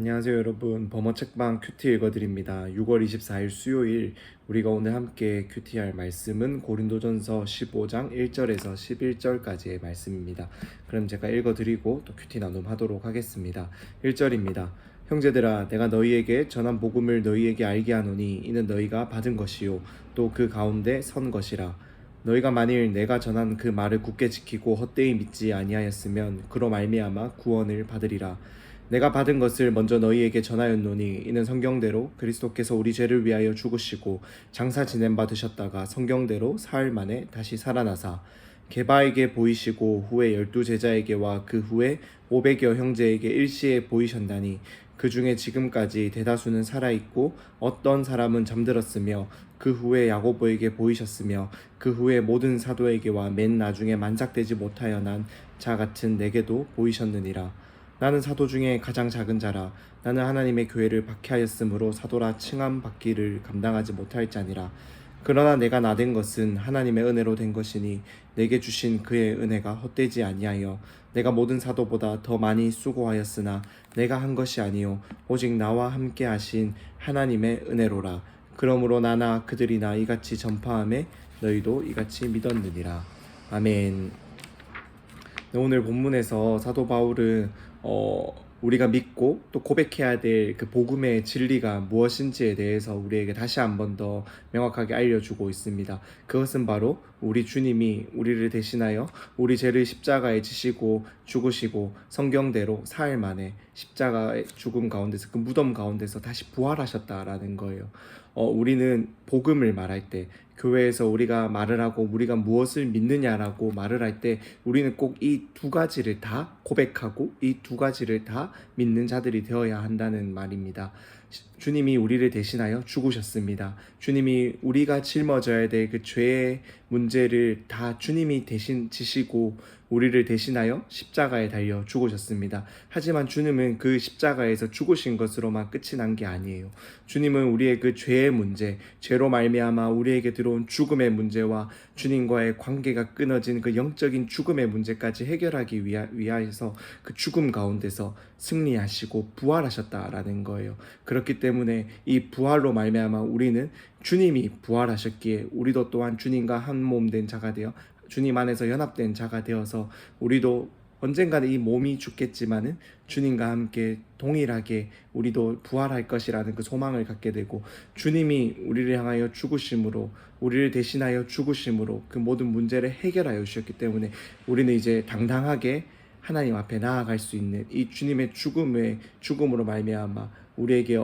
안녕하세요 여러분, 범어책방 큐티 읽어드립니다. 6월 24일 수요일 우리가 오늘 함께 큐티할 말씀은 고린도전서 15장 1절에서 11절까지의 말씀입니다. 그럼 제가 읽어드리고 또 큐티 나눔하도록 하겠습니다. 1절입니다. 형제들아, 내가 너희에게 전한 복음을 너희에게 알게 하노니 이는 너희가 받은 것이요 또 그 가운데 선 것이라. 너희가 만일 내가 전한 그 말을 굳게 지키고 헛되이 믿지 아니하였으면 그로 말미암아 구원을 받으리라. 내가 받은 것을 먼저 너희에게 전하였노니 이는 성경대로 그리스도께서 우리 죄를 위하여 죽으시고 장사 지냄 받으셨다가 성경대로 사흘 만에 다시 살아나사 게바에게 보이시고 후에 12제자에게와 그 후에 500여 형제에게 일시에 보이셨나니 그 중에 지금까지 대다수는 살아있고 어떤 사람은 잠들었으며 그 후에 야고보에게 보이셨으며 그 후에 모든 사도에게와 맨 나중에 만삭되지 못하여 난 자 같은 내게도 보이셨느니라. 나는 사도 중에 가장 작은 자라. 나는 하나님의 교회를 박해하였으므로 사도라 칭함 받기를 감당하지 못할 자니라. 그러나 내가 나된 것은 하나님의 은혜로 된 것이니 내게 주신 그의 은혜가 헛되지 아니하여 내가 모든 사도보다 더 많이 수고하였으나 내가 한 것이 아니요 오직 나와 함께 하신 하나님의 은혜로라. 그러므로 나나 그들이나 이같이 전파함에 너희도 이같이 믿었느니라. 아멘. 오늘 본문에서 사도 바울은 우리가 믿고 또 고백해야 될 그 복음의 진리가 무엇인지에 대해서 우리에게 다시 한 번 더 명확하게 알려주고 있습니다. 그것은 바로 우리 주님이 우리를 대신하여 우리 죄를 십자가에 지시고 죽으시고 성경대로 사흘 만에 십자가의 죽음 가운데서 그 무덤 가운데서 다시 부활하셨다라는 거예요. 우리는 복음을 말할 때 교회에서 우리가 말을 하고 우리가 무엇을 믿느냐라고 말을 할 때 우리는 꼭 이 두 가지를 다 고백하고 이 두 가지를 다 믿는 자들이 되어야 한다는 말입니다. 주님이 우리를 대신하여 죽으셨습니다. 주님이 우리가 짊어져야 될 그 죄의 문제를 다 주님이 대신 지시고 우리를 대신하여 십자가에 달려 죽으셨습니다. 하지만 주님은 그 십자가에서 죽으신 것으로만 끝이 난 게 아니에요. 주님은 우리의 그 죄의 문제, 죄로 말미암아 우리에게 들어온 죽음의 문제와 주님과의 관계가 끊어진 그 영적인 죽음의 문제까지 해결하기 위하여서 그 죽음 가운데서 승리하시고 부활하셨다라는 거예요. 그렇기 때문에 이 부활로 말미암아 우리는 주님이 부활하셨기에 우리도 또한 주님과 한 몸 된 자가 되어 주님 안에서 연합된 자가 되어서 우리도 언젠가는 이 몸이 죽겠지만은 주님과 함께 동일하게 우리도 부활할 것이라는 그 소망을 갖게 되고, 주님이 우리를 향하여 죽으심으로, 우리를 대신하여 죽으심으로 그 모든 문제를 해결하여 주셨기 때문에 우리는 이제 당당하게 하나님 앞에 나아갈 수 있는, 이 주님의 죽음으로 말미암아 우리에게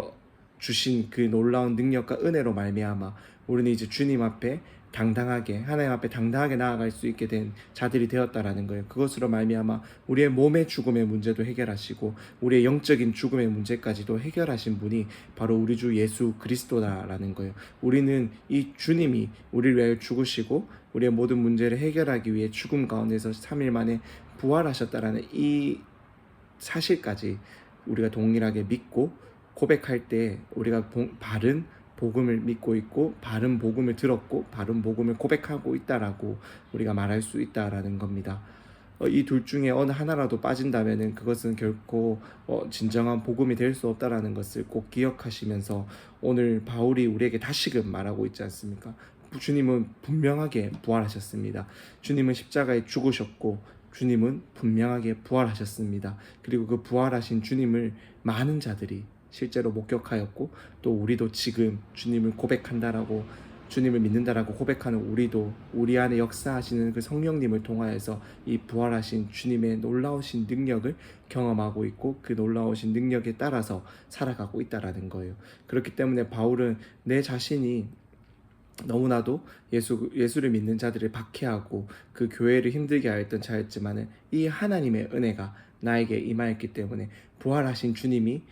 주신 그 놀라운 능력과 은혜로 말미암아 우리는 이제 주님 앞에 당당하게, 하나님 앞에 당당하게 나아갈 수 있게 된 자들이 되었다라는 거예요. 그것으로 말미암아 우리의 몸의 죽음의 문제도 해결하시고 우리의 영적인 죽음의 문제까지도 해결하신 분이 바로 우리 주 예수 그리스도다라는 거예요. 우리는 이 주님이 우리를 위하여 죽으시고 우리의 모든 문제를 해결하기 위해 죽음 가운데서 3일 만에 부활하셨다라는 이 사실까지 우리가 동일하게 믿고 고백할 때 우리가 바른 복음을 믿고 있고 바른 복음을 들었고 바른 복음을 고백하고 있다라고 우리가 말할 수 있다라는 겁니다. 이 둘 중에 어느 하나라도 빠진다면은 그것은 결코 진정한 복음이 될 수 없다라는 것을 꼭 기억하시면서 오늘 바울이 우리에게 다시금 말하고 있지 않습니까? 주님은 분명하게 부활하셨습니다. 주님은 십자가에 죽으셨고 주님은 분명하게 부활하셨습니다. 그리고 그 부활하신 주님을 많은 자들이 실제로 목격하였고, 또 우리도 지금 주님을 고백한다라고, 주님을 믿는다라고 고백하는 우리도 우리 안에 역사하시는 그 성령님을 통하여서 이 부활하신 주님의 놀라우신 능력을 경험하고 있고 그 놀라우신 능력에 따라서 살아가고 있다라는 거예요. 그렇기 때문에 바울은 내 자신이 너무나도 예수를 믿는 자들을 박해하고 그 교회를 힘들게 하였던 자였지만은 이 하나님의 은혜가 나에게 임하였기 때문에 부활하신 주님이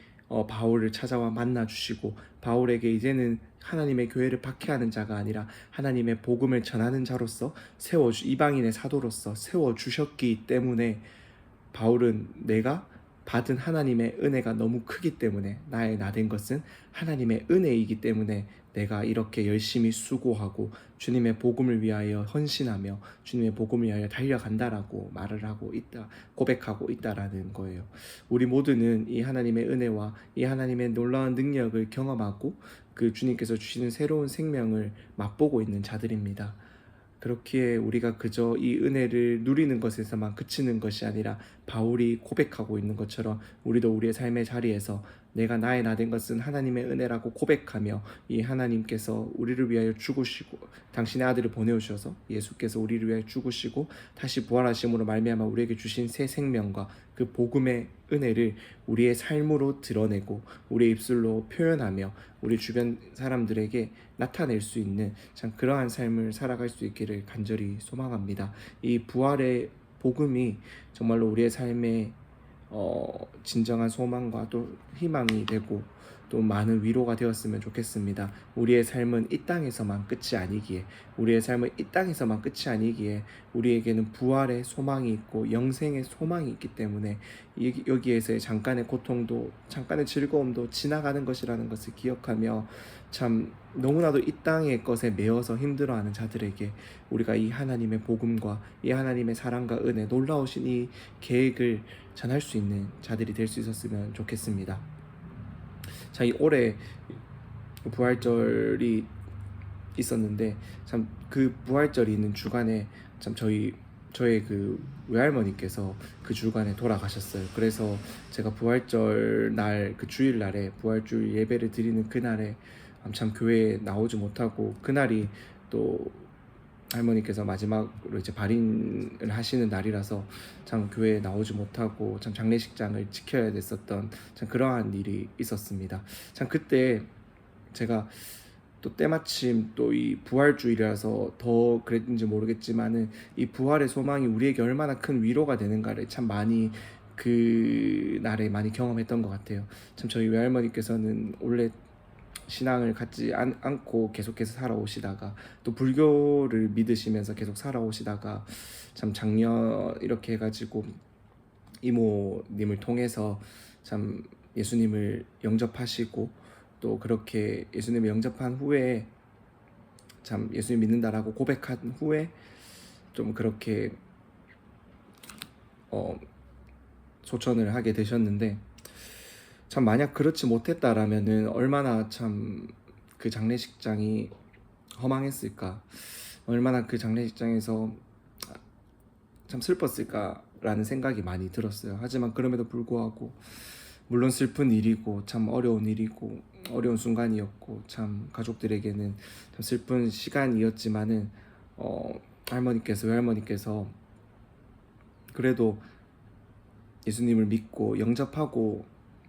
바울을 찾아와 만나주시고 바울에게 이제는 하나님의 교회를 박해하는 자가 아니라 하나님의 복음을 전하는 자로서 이방인의 사도로서 세워주셨기 때문에 바울은 내가 받은 하나님의 은혜가 너무 크기 때문에, 나의 나된 것은 하나님의 은혜이기 때문에 내가 이렇게 열심히 수고하고 주님의 복음을 위하여 헌신하며 주님의 복음을 위하여 달려간다라고 말을 하고 있다, 고백하고 있다라는 거예요. 우리 모두는 이 하나님의 은혜와 이 하나님의 놀라운 능력을 경험하고 그 주님께서 주시는 새로운 생명을 맛보고 있는 자들입니다. 그렇기에 우리가 그저 이 은혜를 누리는 것에서만 그치는 것이 아니라 바울이 고백하고 있는 것처럼 우리도 우리의 삶의 자리에서 내가 나의 나된 것은 하나님의 은혜라고 고백하며 이 하나님께서 우리를 위하여 죽으시고 당신의 아들을 보내오셔서 예수께서 우리를 위하여 죽으시고 다시 부활하심으로 말미암아 우리에게 주신 새 생명과 그 복음의 은혜를 우리의 삶으로 드러내고 우리의 입술로 표현하며 우리 주변 사람들에게 나타낼 수 있는 참 그러한 삶을 살아갈 수 있기를 간절히 소망합니다. 이 부활의 복음이 정말로 우리의 삶에 진정한 소망과 또 희망이 되고 또 많은 위로가 되었으면 좋겠습니다. 우리의 삶은 이 땅에서만 끝이 아니기에, 우리의 삶은 이 땅에서만 끝이 아니기에 우리에게는 부활의 소망이 있고 영생의 소망이 있기 때문에 여기에서의 잠깐의 고통도 잠깐의 즐거움도 지나가는 것이라는 것을 기억하며 참 너무나도 이 땅의 것에 매여서 힘들어하는 자들에게 우리가 이 하나님의 복음과 이 하나님의 사랑과 은혜, 놀라우신 이 계획을 전할 수 있는 자들이 될 수 있었으면 좋겠습니다. 자, 이 올해 부활절이 있었는데 참 그 부활절이 있는 주간에 참 저의 그 외할머니께서 그 주간에 돌아가셨어요. 그래서 제가 부활절 날 그 주일 날에 부활주일 예배를 드리는 그날에 참 교회에 나오지 못하고, 그날이 또 할머니께서 마지막으로 이제 발인을 하시는 날이라서 참 교회에 나오지 못하고 참 장례식장을 지켜야 됐었던 참 그러한 일이 있었습니다. 참 그때 제가 또 때마침 또 이 부활주일이라서 더 그랬는지 모르겠지만은 이 부활의 소망이 우리에게 얼마나 큰 위로가 되는가를 참 많이 그 날에 많이 경험했던 것 같아요. 참 저희 외할머니께서는 원래 신앙을 갖지 않고 계속해서 살아오시다가 또 불교를 믿으시면서 계속 살아오시다가 참 작년 이렇게 해가지고 이모님을 통해서 참 예수님을 영접하시고 또 그렇게 예수님을 영접한 후에 참 예수님 믿는다라고 고백한 후에 좀 그렇게 소천을 하게 되셨는데, 참 만약 그렇지 못했다라면은 얼마나 참 그 장례식장이 허망했을까, 얼마나 그 장례식장에서 참 슬펐을까라는 생각이 많이 들었어요. 하지만 그럼에도 불구하고 물론 슬픈 일이고 참 어려운 일이고 어려운 순간이었고 참 가족들에게는 참 슬픈 시간이었지만은 할머니께서 외할머니께서 그래도 예수님을 믿고 영접하고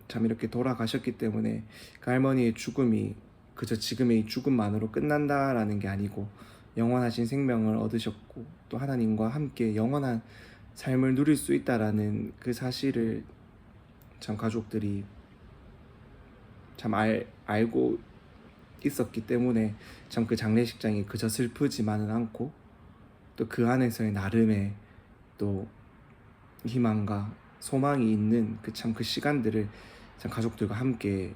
참 이렇게 돌아가셨기 때문에 그 할머니의 죽음이 그저 지금의 죽음만으로 끝난다라는 게 아니고 영원하신 생명을 얻으셨고 또 하나님과 함께 영원한 삶을 누릴 수 있다라는 그 사실을 참 가족들이 참 알고 있었기 때문에 참 그 장례식장이 그저 슬프지만은 않고 또 그 안에서의 나름의 또 희망과 소망이 있는 그 참 그 시간들을 참 가족들과 함께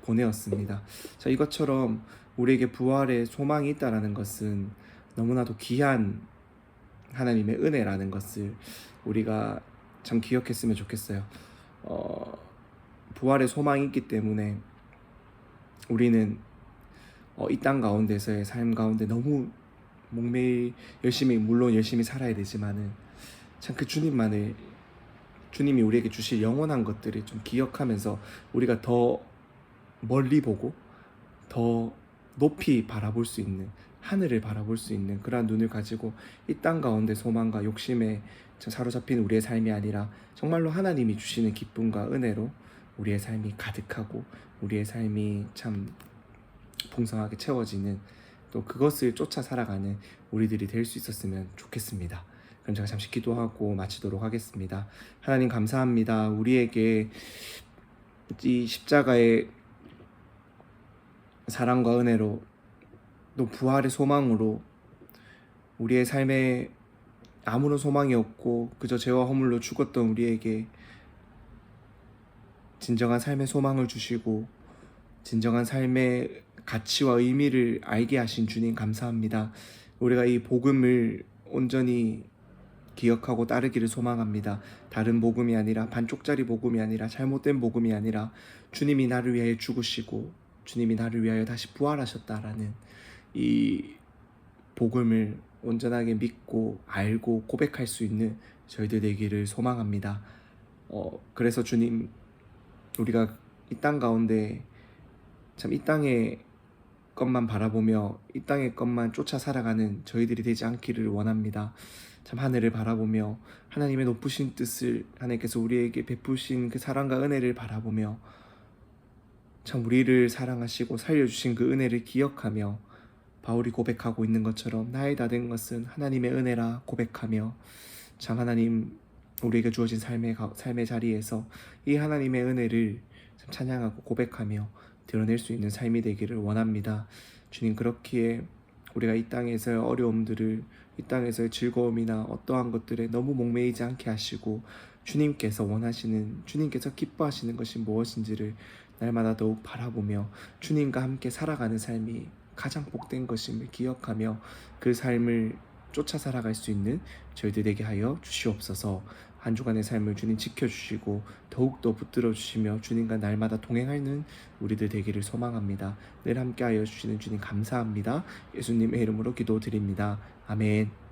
보내었습니다. 자, 이것처럼 우리에게 부활의 소망이 있다라는 것은 너무나도 귀한 하나님의 은혜라는 것을 우리가 참 기억했으면 좋겠어요. 부활의 소망이 있기 때문에 우리는 이 땅 가운데서의 삶 가운데 너무 목매일 물론 열심히 살아야 되지만은 참 그 주님이 우리에게 주실 영원한 것들을 좀 기억하면서 우리가 더 멀리 보고 더 높이 바라볼 수 있는, 하늘을 바라볼 수 있는 그러한 눈을 가지고 이 땅 가운데 소망과 욕심에 사로잡힌 우리의 삶이 아니라 정말로 하나님이 주시는 기쁨과 은혜로 우리의 삶이 가득하고 우리의 삶이 참 풍성하게 채워지는, 또 그것을 쫓아 살아가는 우리들이 될 수 있었으면 좋겠습니다. 그럼 제가 잠시 기도하고 마치도록 하겠습니다. 하나님 감사합니다. 우리에게 이 십자가의 사랑과 은혜로 또 부활의 소망으로 우리의 삶에 아무런 소망이 없고 그저 죄와 허물로 죽었던 우리에게 진정한 삶의 소망을 주시고 진정한 삶의 가치와 의미를 알게 하신 주님 감사합니다. 우리가 이 복음을 온전히 기억하고 따르기를 소망합니다. 다른 복음이 아니라 반쪽짜리 복음이 아니라 잘못된 복음이 아니라 주님이 나를 위하여 죽으시고 주님이 나를 위하여 다시 부활하셨다라는 이 복음을 온전하게 믿고 알고 고백할 수 있는 저희들 되기를 소망합니다. 그래서 주님, 우리가 이 땅 가운데 참 이 땅의 것만 바라보며 이 땅의 것만 쫓아 살아가는 저희들이 되지 않기를 원합니다. 참 하늘을 바라보며 하나님의 높으신 뜻을, 하나님께서 우리에게 베푸신 그 사랑과 은혜를 바라보며 참 우리를 사랑하시고 살려주신 그 은혜를 기억하며 바울이 고백하고 있는 것처럼 나의 다 된 것은 하나님의 은혜라 고백하며 참 하나님 우리에게 주어진 삶의 자리에서 이 하나님의 은혜를 참 찬양하고 고백하며 드러낼 수 있는 삶이 되기를 원합니다. 주님, 그렇기에 우리가 이 땅에서의 어려움들을, 이 땅에서의 즐거움이나 어떠한 것들에 너무 목매이지 않게 하시고 주님께서 원하시는, 주님께서 기뻐하시는 것이 무엇인지를 날마다 더욱 바라보며 주님과 함께 살아가는 삶이 가장 복된 것임을 기억하며 그 삶을 쫓아 살아갈 수 있는 저희들 되게 하여 주시옵소서. 한 주간의 삶을 주님 지켜주시고 더욱더 붙들어 주시며 주님과 날마다 동행하는 우리들 되기를 소망합니다. 늘 함께하여 주시는 주님 감사합니다. 예수님의 이름으로 기도드립니다. 아멘.